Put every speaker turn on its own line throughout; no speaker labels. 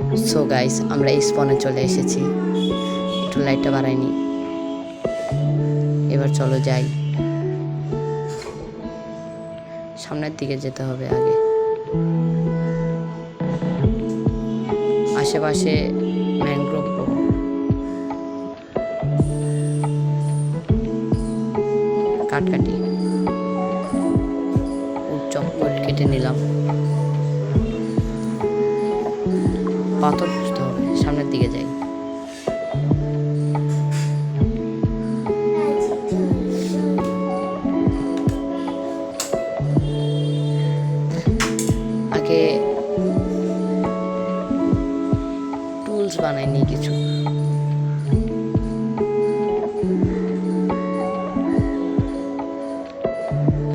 So guys, আমরা এই স্পনে চলে এসেছি। একটু লাইটটা বাড়াইনি। এবার চলো যাই, সামনের দিকে যেতে হবে আগে। আশেপাশে ম্যানগ্রোভ কাটকাটি চকলেট কেটে নিলাম। পাথর খুঁজতে হবে, সামনের দিকে যাই। আগে টুলস বানাইনি কিছু।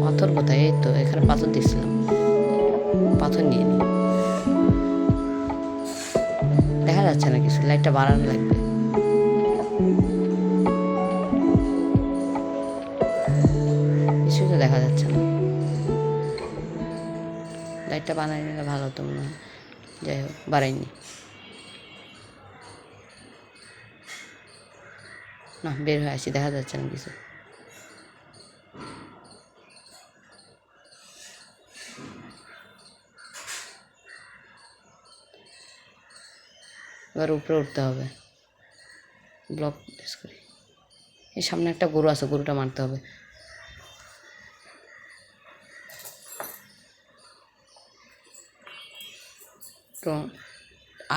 পাথর কোথায়? এই তো এখানে পাথর দিচ্ছিলাম, পাথর নিয়ে নি। দেখা যাচ্ছে না কিছু, লাইটটা বাড়ানো লাগবে। কিছুই তো দেখা যাচ্ছে না, লাইটটা বানাই নিলে ভালো হতো মনে হয়। যাই হোক, বাড়াইনি। না, বের হয়ে আসি, দেখা যাচ্ছে না কিছু। এবার উপরে উঠতে হবে। ব্লক প্রেস করি। এর সামনে একটা গরু আছে, গরুটা মারতে হবে।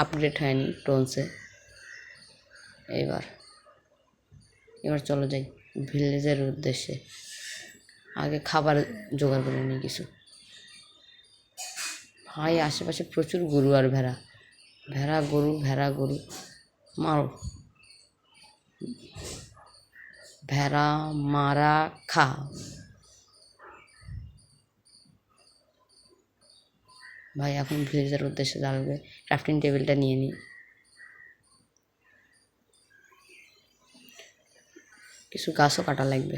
আপগ্রেড হয়নি টোনসে। এবার চলো যাই ভিলেজের উদ্দেশ্যে। আগে খাবার জোগাড় করে নিই কিছু। ভাই, আশেপাশে প্রচুর গরু আর ভেড়া। ভেড়া গরু মারো। ভেড়া মারা খা। ভাই, এখন ভিলেজের উদ্দেশ্যে যাবে। ক্রাফটিং টেবিলটা নিয়ে নিই। কিছু গাছও কাটা লাগবে,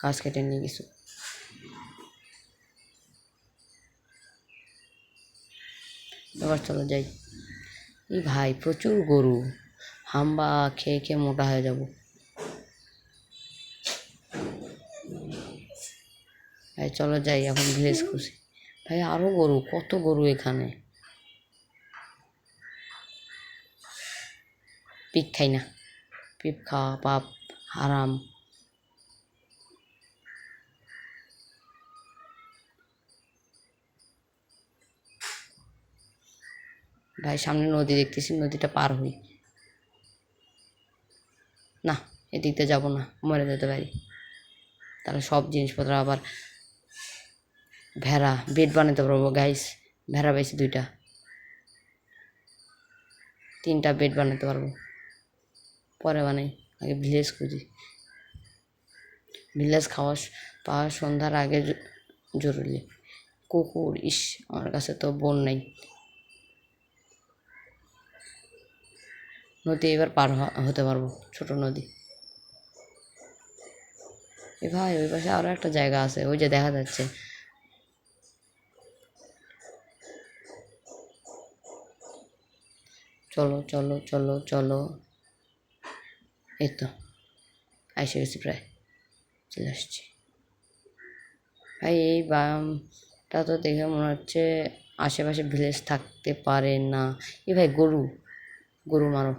গাছ কেটে নিই কিছু। এবার চলো যাই। এই ভাই, প্রচুর গরু। হাম্বা খেয়ে খেয়ে মোটা হয়ে যাব। ভাই চলো যাই, এখন ভিলেজ খুশি। ভাই আরও গরু, কত গরু এখানে। পিক খাই না, পিক খাওয়া পাপ, হারাম। ভাই সামনে নদী দেখতেছি, নদীটা পার হই। না, এদিক দিয়ে যাবো না, মরে যেতে পারি। তাহলে সব জিনিসপত্র আবার। ভেড়া বেড বানাতে পারবো গাইস। ভেড়া পাইছি 2টা, 3টা বেড বানাতে পারবো। পরে বানাই, আগে ভিলেজ খুঁজি। ভিলেজ পাওয়া সন্ধ্যার আগে জরুরি। কুকুর, ইস, আমার কাছে তো বোন নেই। নদী এবার পার হতে পারবো, ছোট নদী। এ ভাই, ওই পাশে আরও একটা জায়গা আছে, ওই যে দেখা যাচ্ছে। চলো চলো চলো চলো। এই তো এসে গেছি, প্রায় চলে আসছি। ভাই এই বামটা তো দেখে মনে হচ্ছে আশেপাশে ভিলেজ থাকতে পারে না। এ ভাই, গরু মারো।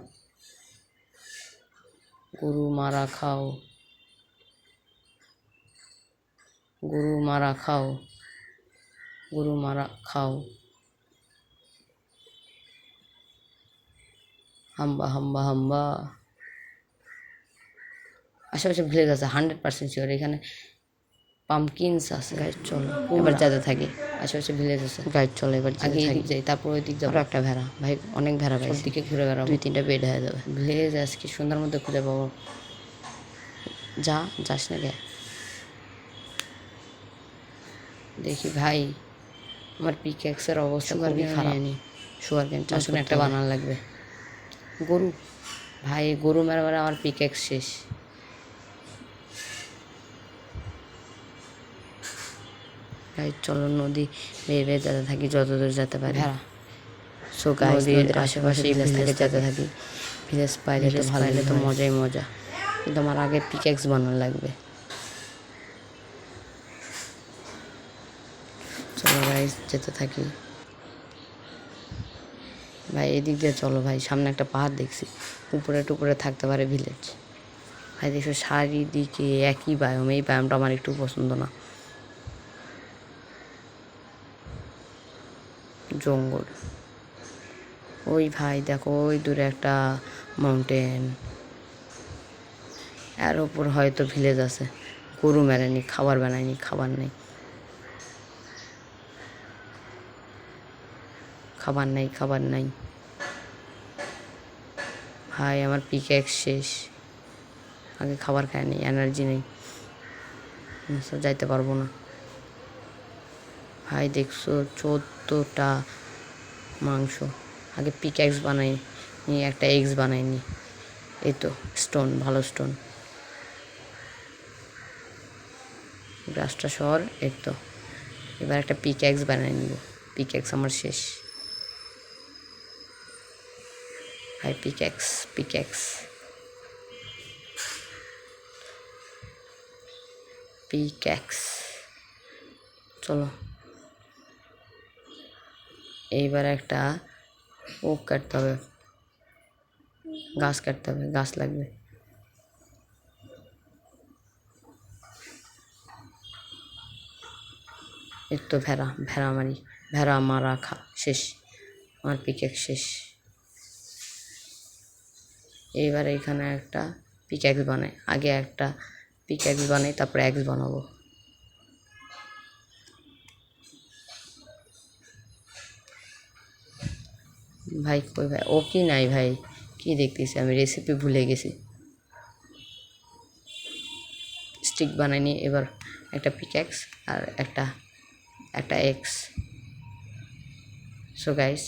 গরু মারা খাও, গরু মারা খাও, গরু মারা খাও। হাম্বা হাম্বা হাম্বা। আশেপাশে ভিলেজ আছে, 100% শিওর। এখানে পামকিনস আছে। গাইড চলো, এবার যেতে থাকি। আশেপাশে ভিলেজ আছে। গাইড চলো, এবার আগে এই দিক যাই, তারপর ওই দিক যাবো। একটা ভেড়া, ভাই অনেক ভেড়া ভাই, সব দিকে ঘুরে বেড়াবো। 2-3টা বেড হয়ে যাবে। ভিলেজ আজকে সন্ধ্যার মধ্যে খুঁজে পাবো। যাস না গে। দেখি ভাই, আমার পিকেক্সের অবস্থা খুবই খারাপ। সুগার ক্যান চাষুন একটা বানানো লাগবে। গরু, ভাই গরু মেরে মেরে আমার পিকেক্স শেষ। ভাই চলো নদী বেয়ে বেয়ে যেতে থাকি, যতদূর যেতে পারি। ভেড়া সো গাইস নদীর আশেপাশে ভিলেজ থেকে যেতে থাকি। ভিলেজ পাইলে তো ভালো, তো মজাই মজা, কিন্তু আমার আগে পিকেক্স বানানো লাগবে। চলো গাইস যেতে থাকি। ভাই এদিক দিয়ে চলো ভাই, সামনে একটা পাহাড় দেখছি, উপরে টুপরে থাকতে পারে ভিলেজ। ভাই দেখছো চারিদিকে একই বায়োম, এই বায়োমটা আমার একটু পছন্দ না, জঙ্গল। ওই ভাই দেখো ওই দূরে একটা মাউন্টেন, এর ওপর হয়তো ভিলেজ আছে। গরু মেরেনি, খাবার বানায়নি, খাবার নেই, খাবার নেই, খাবার নাই। ভাই আমার পিকেক্স শেষ, আগে খাবার খায়নি, এনার্জি নেই, যাইতে পারবো না। ভাই দেখছো 14টা মাংস, আগে পিকেক্স বানাই নি, একটা এগস বানাইনি। এই তো স্টোন, ভালো স্টোন, গ্রাসটা শহর। এই তো এবার একটা পিকেক্স বানাই নিব, পিকেক্স আমার শেষ। ভাই পিকেক্স, পিকেক্স, পিকেক্স। চলো এইবার একটা ওক কাটতে হবে, গাছ কাটতে হবে, গাছ লাগবে। এই তো ভেড়া, ভেড়া মারি, ভেড়া মারা খা শেষ, আমার পিকেক্স শেষ। এইবার এখানে একটা পিকেক্স বানাই, আগে একটা পিকেক্স বানাই তারপরে এক্স বানাবো। ভাই কই ভাই, ও কি নাই ভাই, কি দেখতেছি আমি, রেসিপি ভুলে গেছি। স্টিক বানাইনি, এবার একটা পিকেক্স আর একটা এক্স। সো গাইস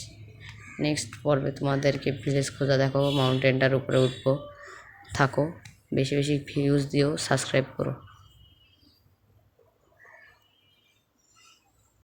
নেক্সট পর্বে তোমাদেরকে ভিলেজ খোঁজা দেখাবো, মাউন্টেনটার উপরে উঠবো। থাকো, বেশি বেশি ভিউজ দিও, সাবস্ক্রাইব করো।